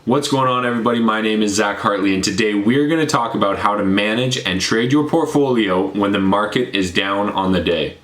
What's going on, everybody? My name is Zach Hartley, and today we're going to talk about how to manage and trade your portfolio when the market is down on the day.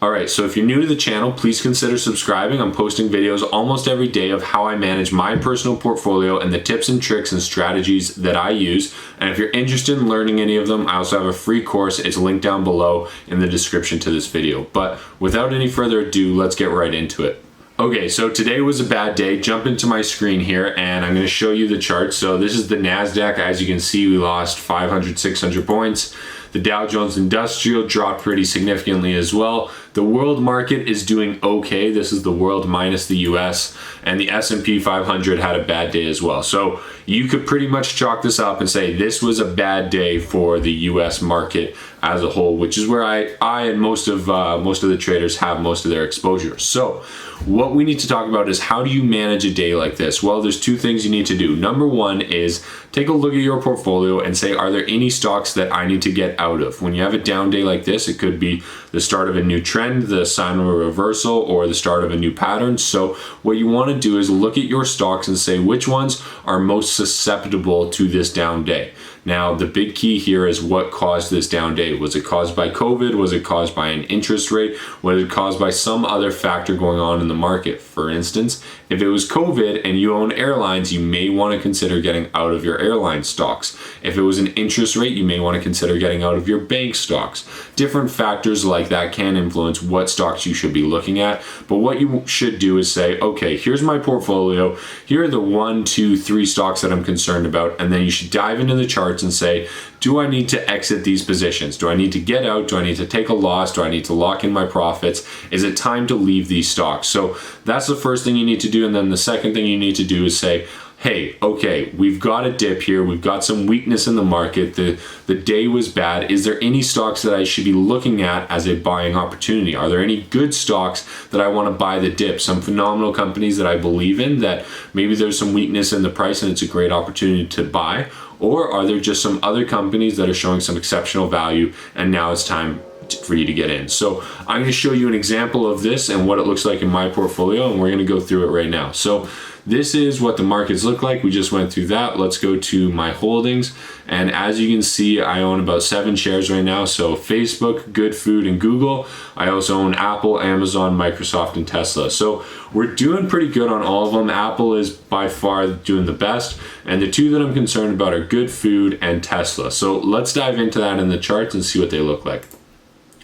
Alright, so if you're new to the channel, please consider subscribing. I'm posting videos almost every day of how I manage my personal portfolio and the tips and tricks and strategies that I use. And if you're interested in learning any of them, I also have a free course. It's linked down below in the description to this video. But without any further ado, let's get right into it. Okay, so today was a bad day. Jump into my screen here and I'm going to show you the chart. So this is the NASDAQ. As you can see, we lost 500, 600 points. The Dow Jones Industrial dropped pretty significantly as well. The world market is doing okay. This is the world minus the US, and the S&P 500 had a bad day as well. So you could pretty much chalk this up and say this was a bad day for the US market as a whole, which is where I and most of the traders have most of their exposure. So what we need to talk about is, how do you manage a day like this? Well, there's two things you need to do. Number one is take a look at your portfolio and say, are there any stocks that I need to get out of? When you have a down day like this, it could be the start of a new trend, the sign of a reversal, or the start of a new pattern. So what you want to do is look at your stocks and say which ones are most susceptible to this down day. Now, the big key here is what caused this down day. Was it caused by COVID? Was it caused by an interest rate? Was it caused by some other factor going on in the market? For instance, if it was COVID and you own airlines, you may want to consider getting out of your airline stocks. If it was an interest rate, you may want to consider getting out of your bank stocks. Different factors like that can influence what stocks you should be looking at. But what you should do is say, okay, here's my portfolio. Here are the 1, 2, 3 stocks that I'm concerned about. And then you should dive into the charts and say, do I need to exit these positions? Do I need to get out? Do I need to take a loss? Do I need to lock in my profits? Is it time to leave these stocks? So that's the first thing you need to do. And then the second thing you need to do is say, hey, okay, we've got a dip here. We've got some weakness in the market. The day was bad. Is there any stocks that I should be looking at as a buying opportunity? Are there any good stocks that I want to buy the dip? Some phenomenal companies that I believe in, that maybe there's some weakness in the price and it's a great opportunity to buy? Or are there just some other companies that are showing some exceptional value and now it's time for you to get in? So I'm going to show you an example of this and what it looks like in my portfolio, and we're going to go through it right now. So this is what the markets look like. We just went through that. Let's go to my holdings. And as you can see, I own about 7 shares right now. So Facebook, Good Food, and Google. I also own Apple, Amazon, Microsoft, and Tesla. So we're doing pretty good on all of them. Apple is by far doing the best. And the two that I'm concerned about are Good Food and Tesla. So let's dive into that in the charts and see what they look like.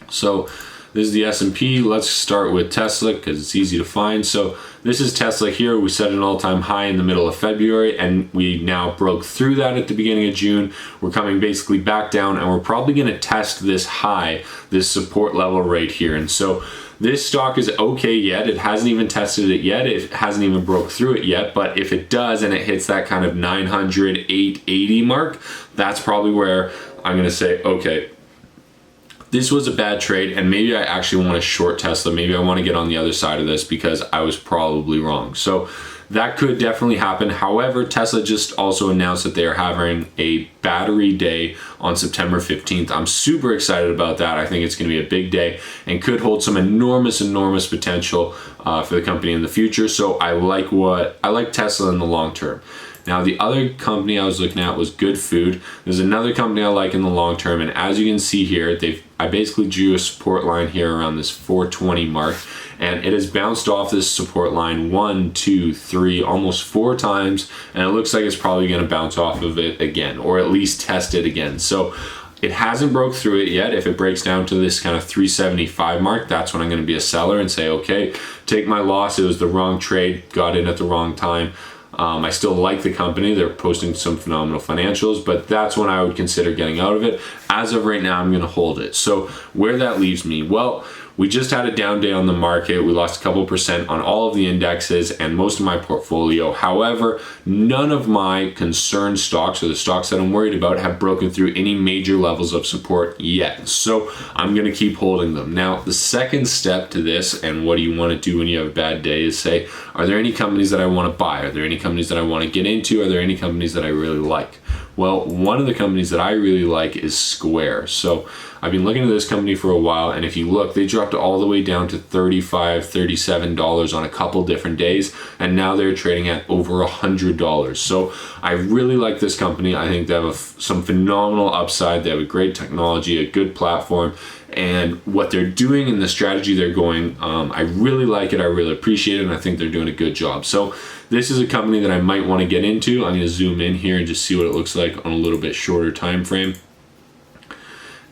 So this is the S&P. Let's start with Tesla because it's easy to find. So this is Tesla here. We set an all-time high in the middle of February, and we now broke through that at the beginning of June. We're coming basically back down, and we're probably going to test this high, this support level right here. And so this stock is okay yet. It hasn't even tested it yet. It hasn't even broke through it yet. But if it does and it hits that kind of 900, 880 mark, that's probably where I'm going to say, okay, this was a bad trade, and maybe I actually want to short Tesla. Maybe I want to get on the other side of this because I was probably wrong. So that could definitely happen. However, Tesla just also announced that they are having a battery day on September 15th. I'm super excited about that. I think it's going to be a big day and could hold some enormous potential for the company in the future. So I like Tesla in the long term. Now, the other company I was looking at was Good Food. There's another company I like in the long term, and as you can see here, I basically drew a support line here around this 420 mark, and it has bounced off this support line 1, 2, 3, almost 4 times, and it looks like it's probably going to bounce off of it again, or at least test it again. So it hasn't broke through it yet. If it breaks down to this kind of 375 mark, that's when I'm going to be a seller and say, okay, take my loss. It was the wrong trade, got in at the wrong time. I still like the company. They're posting some phenomenal financials, but that's when I would consider getting out of it. As of right now, I'm going to hold it. So where that leaves me, well, we just had a down day on the market. We lost a couple percent on all of the indexes and most of my portfolio. However, none of my concerned stocks, or the stocks that I'm worried about, have broken through any major levels of support yet. So I'm going to keep holding them. Now, the second step to this, and what do you want to do when you have a bad day, is say, are there any companies that I want to buy? Are there any companies that I want to get into? Are there any companies that I really like? Well, one of the companies that I really like is Square. So I've been looking at this company for a while, and if you look, they dropped all the way down to $35, $37 on a couple different days, and now they're trading at over $100. So I really like this company. I think they have some phenomenal upside. They have a great technology, a good platform, and what they're doing and the strategy they're going, I really like it. I really appreciate it, and I think they're doing a good job. So this is a company that I might want to get into. I'm going to zoom in here and just see what it looks like on a little bit shorter time frame.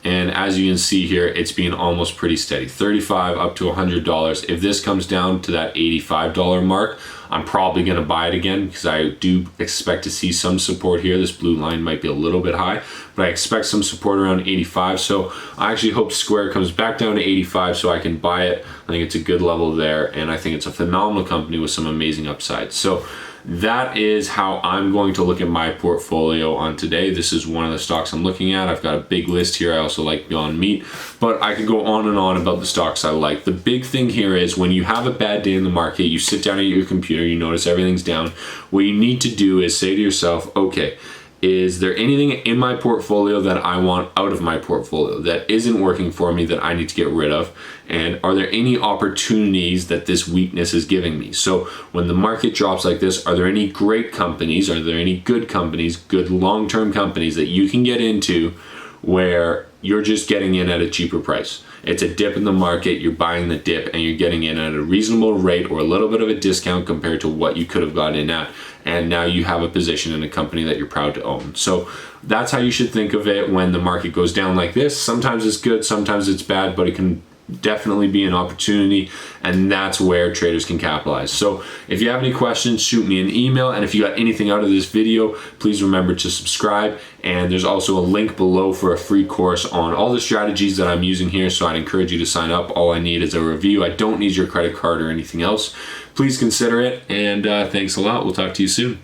And as you can see here, it's been almost pretty steady, $35 up to $100. If this comes down to that $85 mark, I'm probably going to buy it again, because I do expect to see some support here. This blue line might be a little bit high, but I expect some support around 85. So I actually hope Square comes back down to 85 so I can buy it. I think it's a good level there, and I think it's a phenomenal company with some amazing upside. So that is how I'm going to look at my portfolio on today. This is one of the stocks I'm looking at. I've got a big list here. I also like Beyond Meat, but I could go on and on about the stocks I like. The big thing here is when you have a bad day in the market, you sit down at your computer, you notice everything's down. What you need to do is say to yourself, okay, is there anything in my portfolio that I want out of my portfolio that isn't working for me that I need to get rid of? And are there any opportunities that this weakness is giving me? So when the market drops like this, are there any great companies? Are there any good companies, good long-term companies that you can get into where you're just getting in at a cheaper price? It's a dip in the market, you're buying the dip, and you're getting in at a reasonable rate or a little bit of a discount compared to what you could have got in at. And now you have a position in a company that you're proud to own. So that's how you should think of it when the market goes down like this. Sometimes it's good, sometimes it's bad, but it can definitely be an opportunity, and that's where traders can capitalize. So if you have any questions, shoot me an email, and if you got anything out of this video, please remember to subscribe. And there's also a link below for a free course on all the strategies that I'm using here, so I'd encourage you to sign up. All I need is a review. I don't need your credit card or anything else. Please consider it, and thanks a lot. We'll talk to you soon.